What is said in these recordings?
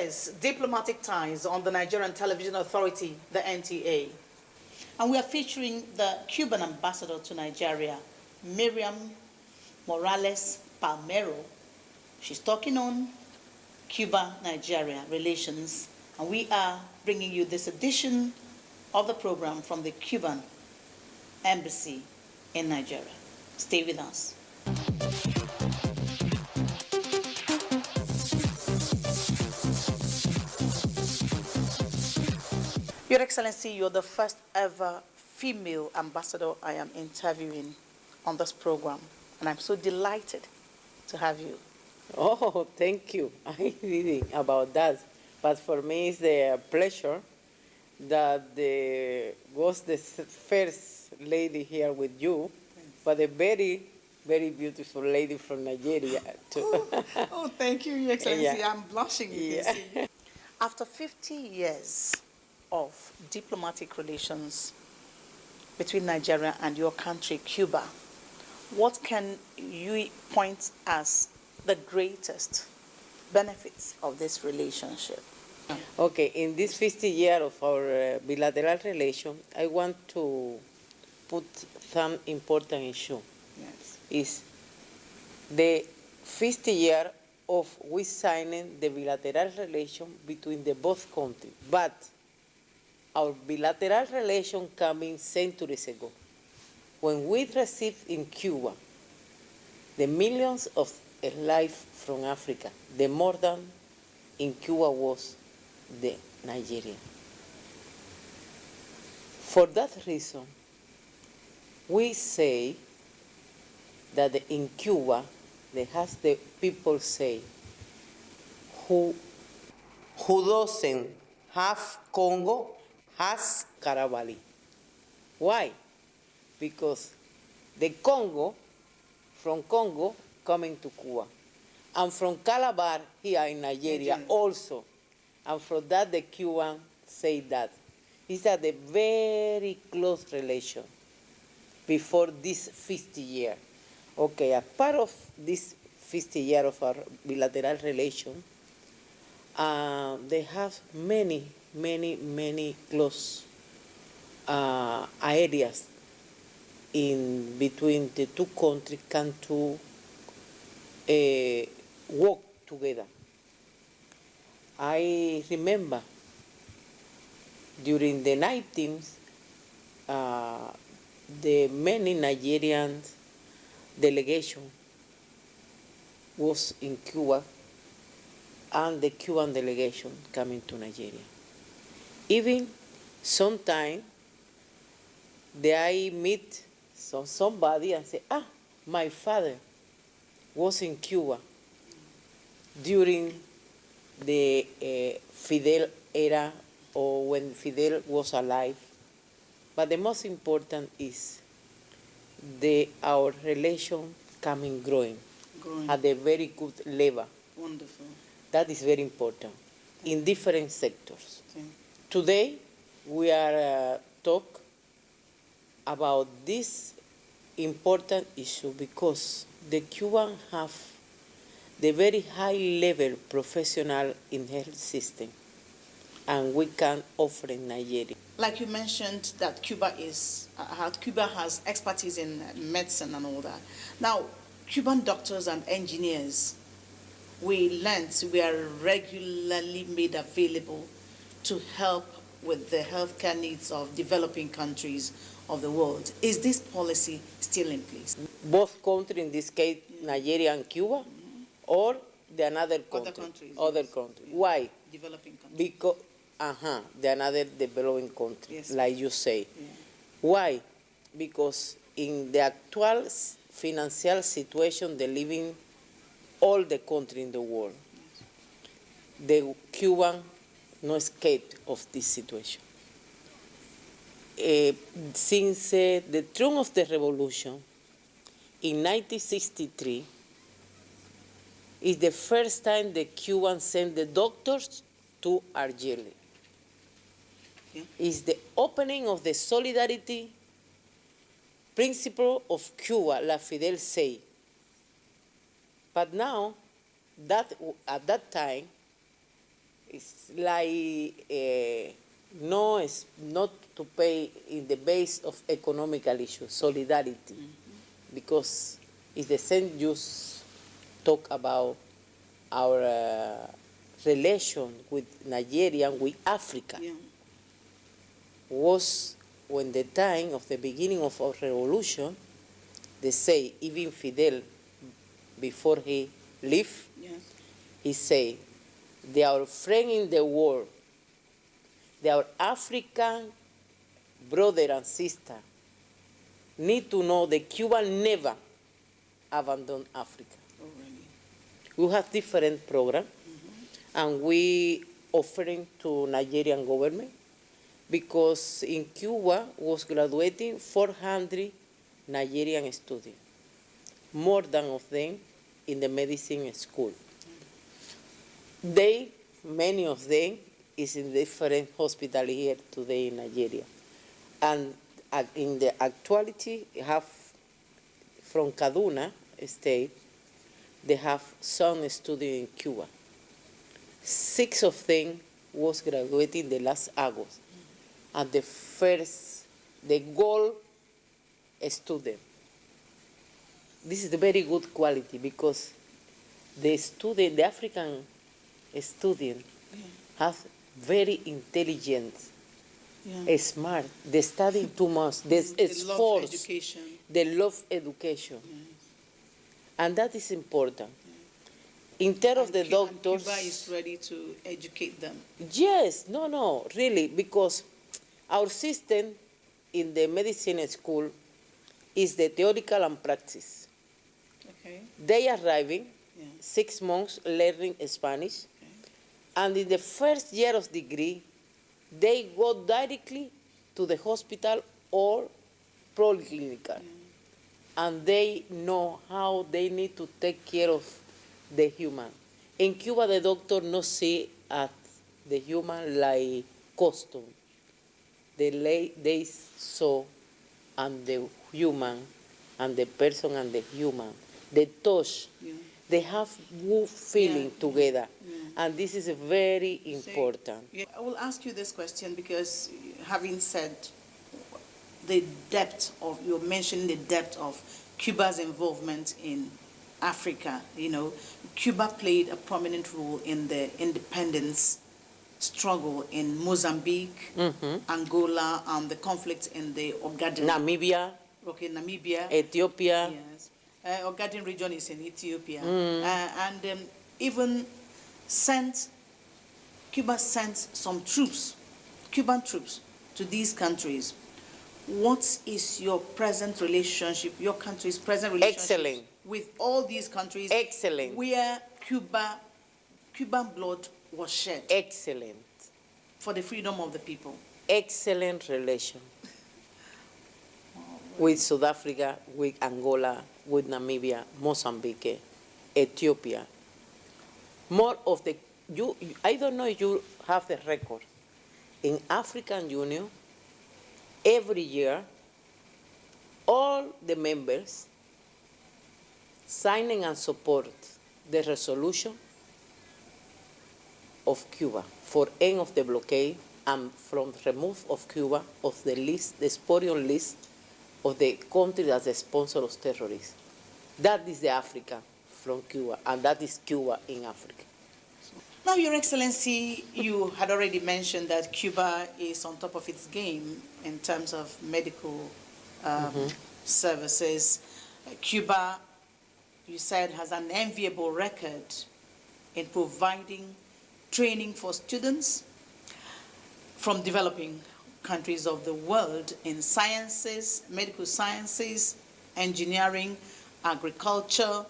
years diplomatic ties on the Nigerian Television Authority, the NTA. And we are featuring the Cuban ambassador to Nigeria, Miriam Morales Palmero. She's talking on Cuba-Nigeria relations, and we are bringing you this edition of the program from the Cuban Embassy in Nigeria. Stay with us. Your Excellency, you're the first ever female ambassador I am interviewing on this program, and I'm so delighted to have you. Oh, thank you. I'm reading about that. But for me, it's a pleasure that was the first lady here with you, but a very, very beautiful lady from Nigeria, too. Oh, thank you, Your Excellency. Yeah. I'm blushing, you can see. After 50 years of diplomatic relations between Nigeria and your country, Cuba, what can you point as the greatest benefits of this relationship? Okay, in this 50 year of our bilateral relation, I want to put some important issue. Yes. Is the 50 year of we signing the bilateral relation between the both countries, but our bilateral relation coming centuries ago. When we received in Cuba the millions of life from Africa, the more than in Cuba was the Nigerian. For that reason, we say that in Cuba, the people say, who doesn't have Congo has Caravali. Why? Because the Congo, from Congo, coming to Cuba. And from Calabar, here in Nigeria also. And from that, the Cuban say that. It's a very close relation before this 50 year. Okay, as part of this 50 year of our bilateral relation, they have many close areas in between the two countries can to work together. I remember during the 19th, the many Nigerian delegation was in Cuba, and the Cuban delegation coming to Nigeria. Even sometime, I meet somebody and say, my father was in Cuba during the Fidel era, or when Fidel was alive. But the most important is our relation growing at a very good level. Wonderful. That is very important in different sectors. Okay. Today, we are talk about this important issue because the Cubans have the very high level professional in health system, and we can offer in Nigeria. Like you mentioned that Cuba has expertise in medicine and all that. Now, Cuban doctors and engineers, we are regularly made available to help with the healthcare needs of developing countries of the world. Is this policy still in place? Both countries, in this case, Nigeria and Cuba, or the another country? Other countries. Why? Developing countries. Because, the another developing country, yes, like you say. Yeah. Why? Because in the actual financial situation they live in all the countries in the world, yes, the Cuban no escaped of this situation. Since the triumph of the revolution in 1963 is the first time the Cubans sent the doctors to Algeria. Okay. It's the opening of the solidarity principle of Cuba, like Fidel said. But now, at that time, It's like no, it's not to pay in the base of economical issues, solidarity, because it's the same just talk about our relation with Nigeria, with Africa, Yeah. was when the time of the beginning of our revolution, they say, even Fidel, before he left, Yes. he said, they are friend in the world, they are African brother and sister, need to know that Cuba never abandoned Africa. Oh, really? We have different programs, and we offering to Nigerian government, because in Cuba was graduating 400 Nigerian students, more than of them in the medicine school. They, many of them, is in different hospital here today in Nigeria. And in the actuality, have from Kaduna state, they have some studying in Cuba. 6 of them was graduating the last August. And the gold student. This is a very good quality, because the African student has very intelligent, Yeah. smart. They study too much. There's They love force. education. They love education. And that is important. In terms of the And doctors, Cuba is ready to educate them. yes, no, really, because our system in the medicine school is the theoretical and practice. Okay. They are arriving, Yeah. 6 months learning Spanish, and in the first year of degree, they go directly to the hospital or polyclinical, and they know how they need to take care of the human. In Cuba, the doctor no see at the human like costume. They saw and the human and the person and the human, the touch. Yeah. They have good feeling Yeah. together, Yeah. and this is very important. Yeah, I will ask you this question because, having said the depth of, you're mentioning the depth of Cuba's involvement in Africa, Cuba played a prominent role in the independence struggle in Mozambique, Angola, and the conflict in the Ogaden. Namibia, Namibia. Ethiopia. Yes. Ogaden region is in Ethiopia. And even Cuba sent some troops, Cuban troops, to these countries. What is your present relationship, your country's present relationship Excellent. with all these countries? Excellent. Where Cuban blood was shed Excellent. for the freedom of the people. Excellent relation with South Africa, with Angola, with Namibia, Mozambique, Ethiopia. More of the, I don't know if you have the record. In African Union, every year, all the members signing and support the resolution of Cuba for end of the blockade and from remove of Cuba of the list, the spurious list of the country that's the sponsor of terrorists. That is the Africa from Cuba, and that is Cuba in Africa. Now, Your Excellency, you had already mentioned that Cuba is on top of its game in terms of medical services. Cuba, you said, has an enviable record in providing training for students from developing countries of the world in sciences, medical sciences, engineering, agriculture,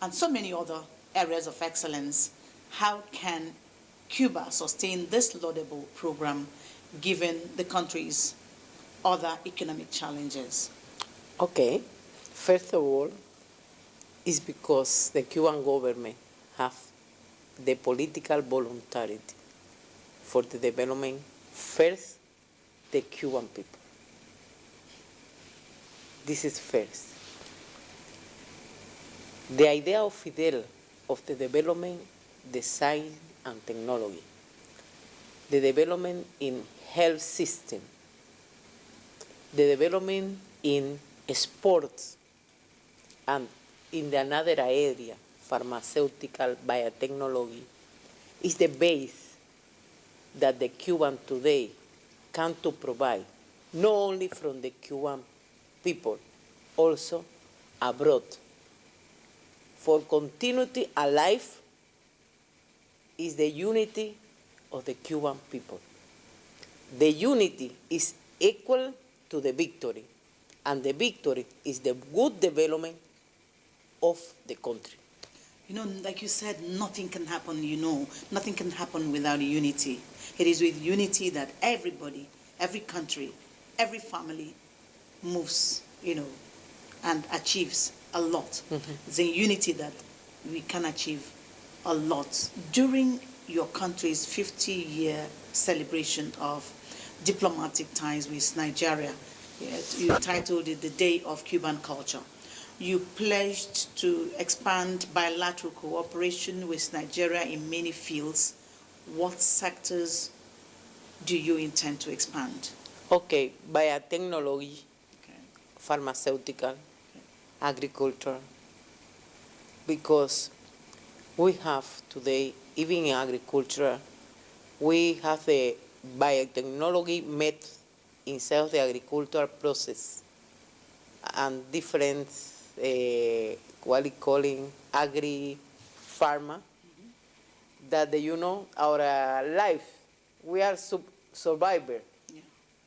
and so many other areas of excellence. How can Cuba sustain this laudable program given the country's other economic challenges? Okay, first of all, it's because the Cuban government have the political voluntarity for the development, first, the Cuban people. This is first. The idea of Fidel of the development, the science and technology, the development in health system, the development in sports, and in another area, pharmaceutical, biotechnology, is the base that the Cuban today can to provide, not only from the Cuban people, also abroad. For continuity alive is the unity of the Cuban people. The unity is equal to the victory, and the victory is the good development of the country. You know, like you said, nothing can happen, nothing can happen without unity. It is with unity that everybody, every country, every family moves, and achieves a lot. It's in unity that we can achieve a lot. During your country's 50-year celebration of diplomatic ties with Nigeria, you titled it The Day of Cuban Culture. You pledged to expand bilateral cooperation with Nigeria in many fields. What sectors do you intend to expand? Okay, biotechnology, Okay. pharmaceutical, agriculture, because we have today, even in agriculture, we have the biotechnology method inside the agricultural process and different, what we calling agri-pharma, that our life, we are survivor,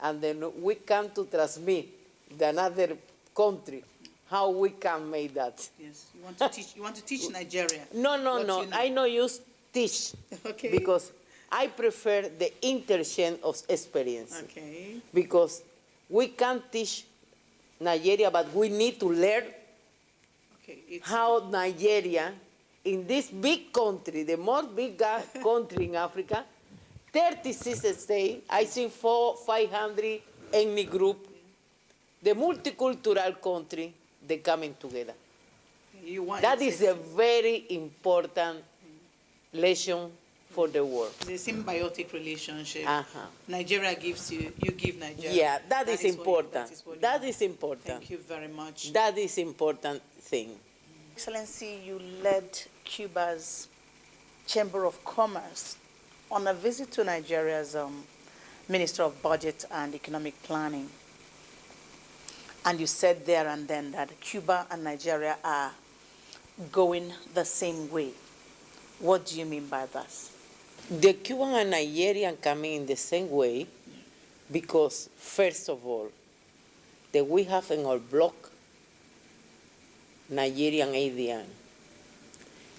and then we come to transmit the another country how we can make that. Yes, you want to teach. You want to teach Nigeria. No. You know. I know use teach. Okay. Because I prefer the interchange of experience. Okay. Because we can teach Nigeria, but we need to learn how Nigeria, in this big country, the most big country in Africa, 36 states, I think 500 ethnic group, the multicultural country, they coming together. That is a very important lesson for the world. The symbiotic relationship. Uh-huh. Nigeria gives you, you give Nigeria. Yeah, that is important. That is important. Thank you very much. That is important thing. Excellency, you led Cuba's Chamber of Commerce on a visit to Nigeria's Minister of Budget and Economic Planning. And you said there and then that Cuba and Nigeria are going the same way. What do you mean by that? The Cuban and Nigerian coming in the same way because, first of all, that we have in our bloc Nigerian ADN,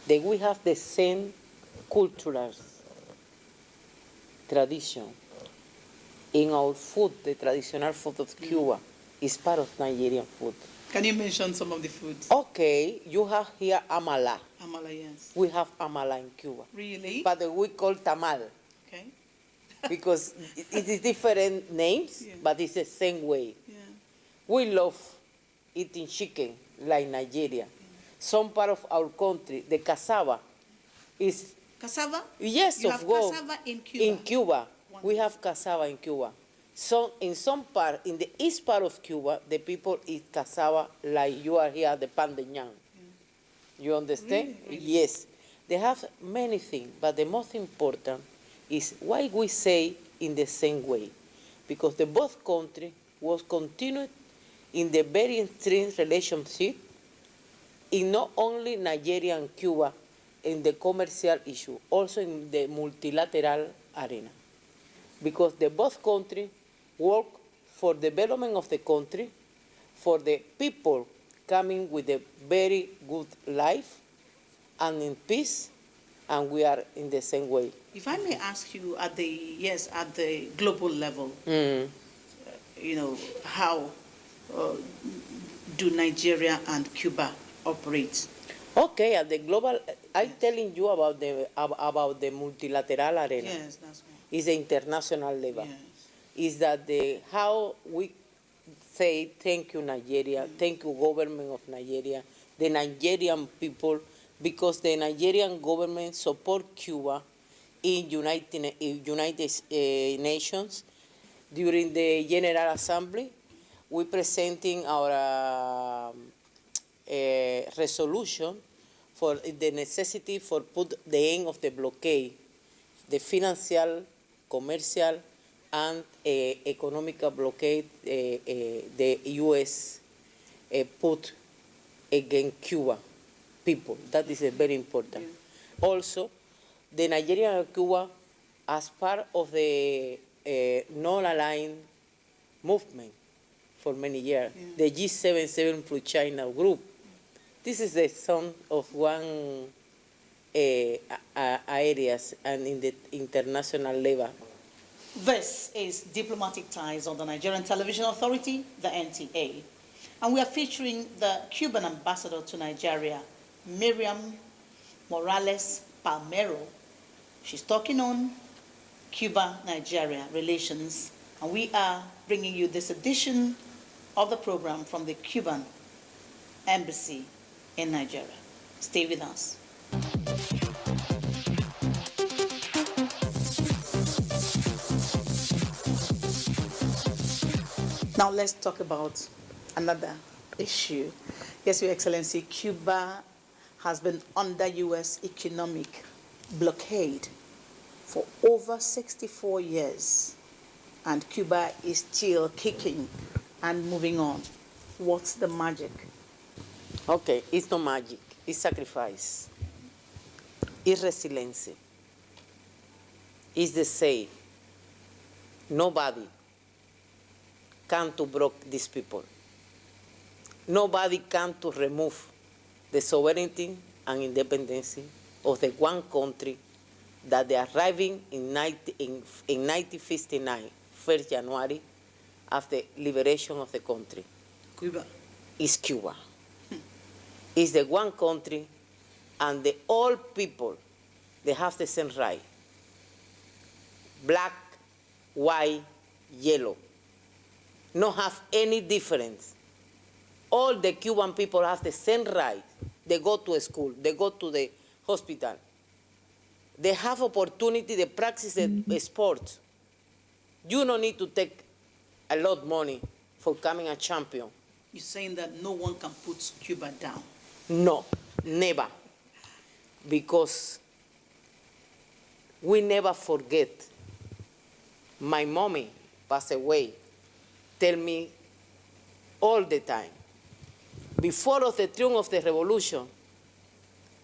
that we have the same cultural tradition. In our food, the traditional food of Cuba is part of Nigerian food. Can you mention some of the foods? Okay, you have here amala. Amala, yes. We have amala in Cuba. Really? But we call tamal. Okay. Because it is different names, Yeah. but it's the same way. Yeah. We love eating chicken like Nigeria. Some part of our country, the cassava is... Cassava? Yes, you of have course. cassava in Cuba? In Cuba. Wonderful. We have cassava in Cuba. So in some part, in the east part of Cuba, the people eat cassava like you are here, the pan de ñan. You understand? Really? Yes. They have many things, but the most important is why we say in the same way. Because the both countries was continued in the very strained relationship in not only Nigeria and Cuba in the commercial issue, also in the multilateral arena. Because the both countries work for development of the country, for the people coming with a very good life and in peace, and we are in the same way. If I may ask you at the global level, how do Nigeria and Cuba operate? Okay, at the global, I'm telling you about the multilateral arena. Yes, that's right. It's the international level. Yes. Is that how we say thank you Nigeria, thank you government of Nigeria, the Nigerian people, because the Nigerian government support Cuba in United Nations during the General Assembly. We're presenting our resolution for the necessity for put the end of the blockade, the financial, commercial, and economical blockade the U.S. Put against Cuba people. That is very important. Yeah. Also, the Nigerian and Cuba, as part of the non-aligned movement for many years, the G77 plus China group. This is the son of one areas and in the international level. This is Diplomatic Ties on the Nigerian Television Authority, the NTA. And we are featuring the Cuban ambassador to Nigeria, Miriam Morales Palmero. She's talking on Cuba-Nigeria relations, and we are bringing you this edition of the program from the Cuban Embassy in Nigeria. Stay with us. Now let's talk about another issue. Yes, Your Excellency, Cuba has been under U.S. economic blockade for over 64 years, and Cuba is still kicking and moving on. What's the magic? Okay, it's not magic. It's sacrifice. It's resilience. It's the say. Nobody can to block these people. Nobody can to remove the sovereignty and independence of the one country that they are arriving in 1959, 1st January, after liberation of the country. Cuba. Is Cuba. It's the one country, and the all people, they have the same right. Black, white, yellow. No have any difference. All the Cuban people have the same right. They go to school, they go to the hospital. They have opportunity to practice the sport. You don't need to take a lot of money for becoming a champion. You're saying that no one can put Cuba down? No, never. Because we never forget. My mommy passed away, tell me all the time. Before of the triumph of the revolution,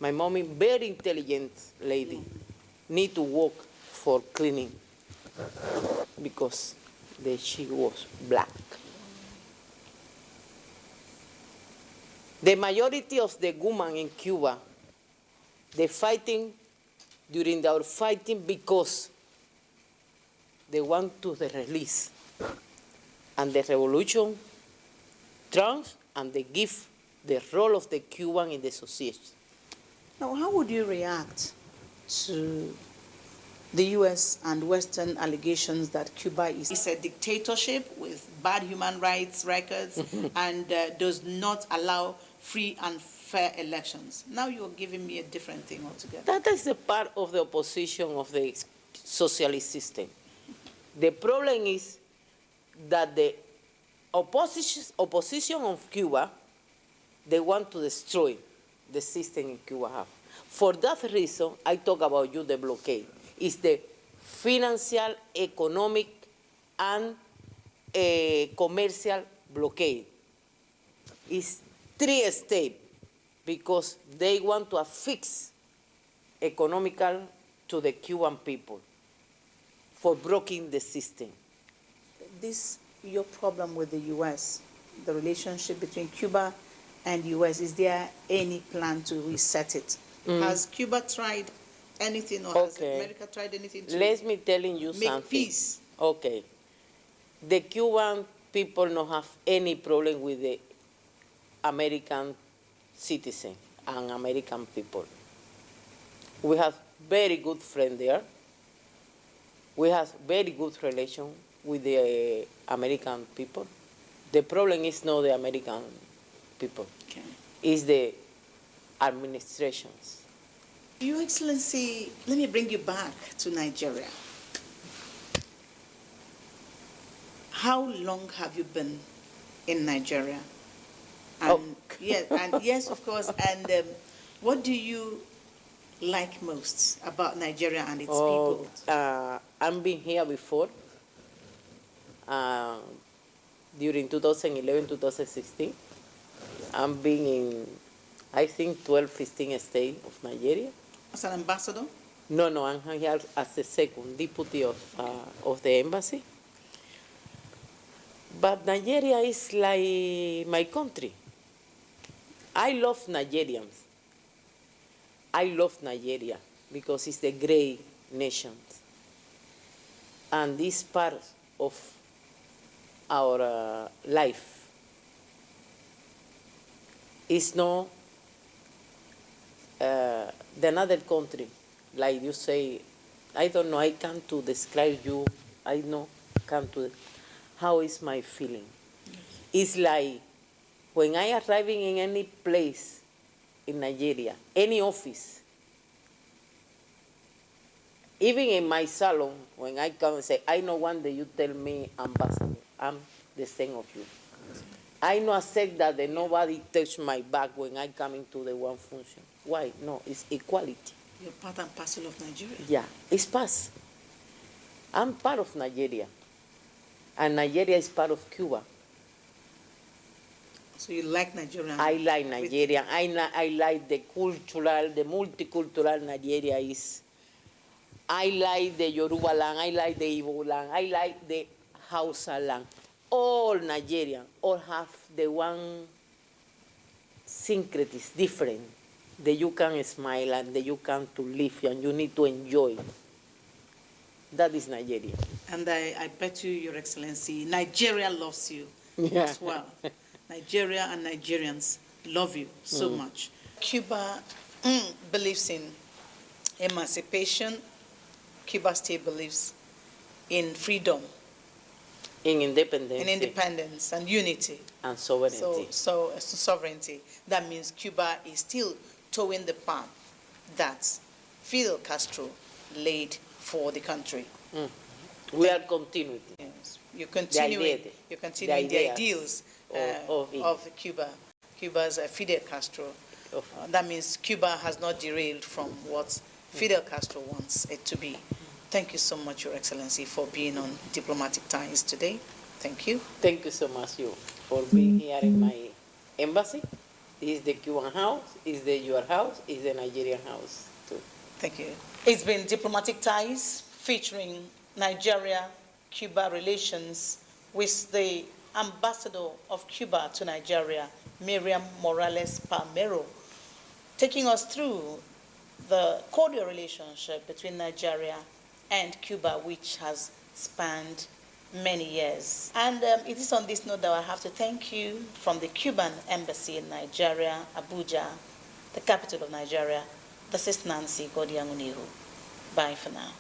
my mommy, very intelligent lady, need to work for cleaning because she was black. The majority of the women in Cuba, they fighting during our fighting because they want to the release. And the revolution trumps, and they give the role of the Cuban in the society. Now, how would you react to the U.S. and Western allegations that Cuba is a dictatorship with bad human rights records and does not allow free and fair elections? Now you're giving me a different thing altogether. That is a part of the opposition of the socialist system. The problem is that the opposition of Cuba, they want to destroy the system in Cuba have. For that reason, I talk about you the blockade. It's the financial, economic, and commercial blockade. It's 3 steps because they want to affix economical to the Cuban people for blocking the system. This your problem with the U.S., the relationship between Cuba and U.S., is there any plan to reset it? Has Cuba tried anything, or has America tried anything to Let me tell you make something. peace? Okay. The Cuban people don't have any problem with the American citizen and American people. We have very good friends there. We have very good relation with the American people. The problem is not the American people. Okay. It's the administrations. Your Excellency, let me bring you back to Nigeria. How long have you been in Nigeria? And yes, of course. And what do you like most about Nigeria and its people? I've been here before, during 2011, 2016. I've been in, I think, 12, 15 states of Nigeria. As an ambassador? No, I'm here as the second deputy of the embassy. But Nigeria is like my country. I love Nigerians. I love Nigeria because it's a great nation. And this part of our life is not the another country. Like you say, I don't know, I can't to describe you, I know, can't to, how is my feeling? It's like when I arriving in any place in Nigeria, any office, even in my salon, when I come and say, I know one day you tell me ambassador, I'm the same of you. I know accept that nobody touch my back when I come into the one function. Why? No, it's equality. You're part and parcel of Nigeria. Yeah, it's past. I'm part of Nigeria. And Nigeria is part of Cuba. So you like Nigeria? I like Nigeria. I like the cultural, the multicultural Nigeria is. I like the Yoruba land, I like the Igbo land, I like the Hausa land. All Nigerian, all have the one syncret is different. That you can smile and that you can to live and you need to enjoy. That is Nigeria. And I bet you, Your Excellency, Nigeria loves you as well. Nigeria and Nigerians love you so much. Cuba believes in emancipation. Cuba still believes in freedom. In independence. In independence and unity. And sovereignty. So sovereignty. That means Cuba is still towing the path that Fidel Castro laid for the country. We are continuing. Yes. You're continuing the ideals of Cuba. Cuba's Fidel Castro. That means Cuba has not derailed from what Fidel Castro wants it to be. Thank you so much, Your Excellency, for being on Diplomatic Ties today. Thank you. Thank you so much, you, for being here in my embassy. This is the Cuban house, is the your house, is the Nigerian house, too. Thank you. It's been Diplomatic Ties featuring Nigeria-Cuba relations with the ambassador of Cuba to Nigeria, Miriam Morales Palmero, taking us through the cordial relationship between Nigeria and Cuba, which has spanned many years. And it is on this note that I have to thank you from the Cuban Embassy in Nigeria, Abuja, the capital of Nigeria. This is Nancy Godianunihu. Bye for now.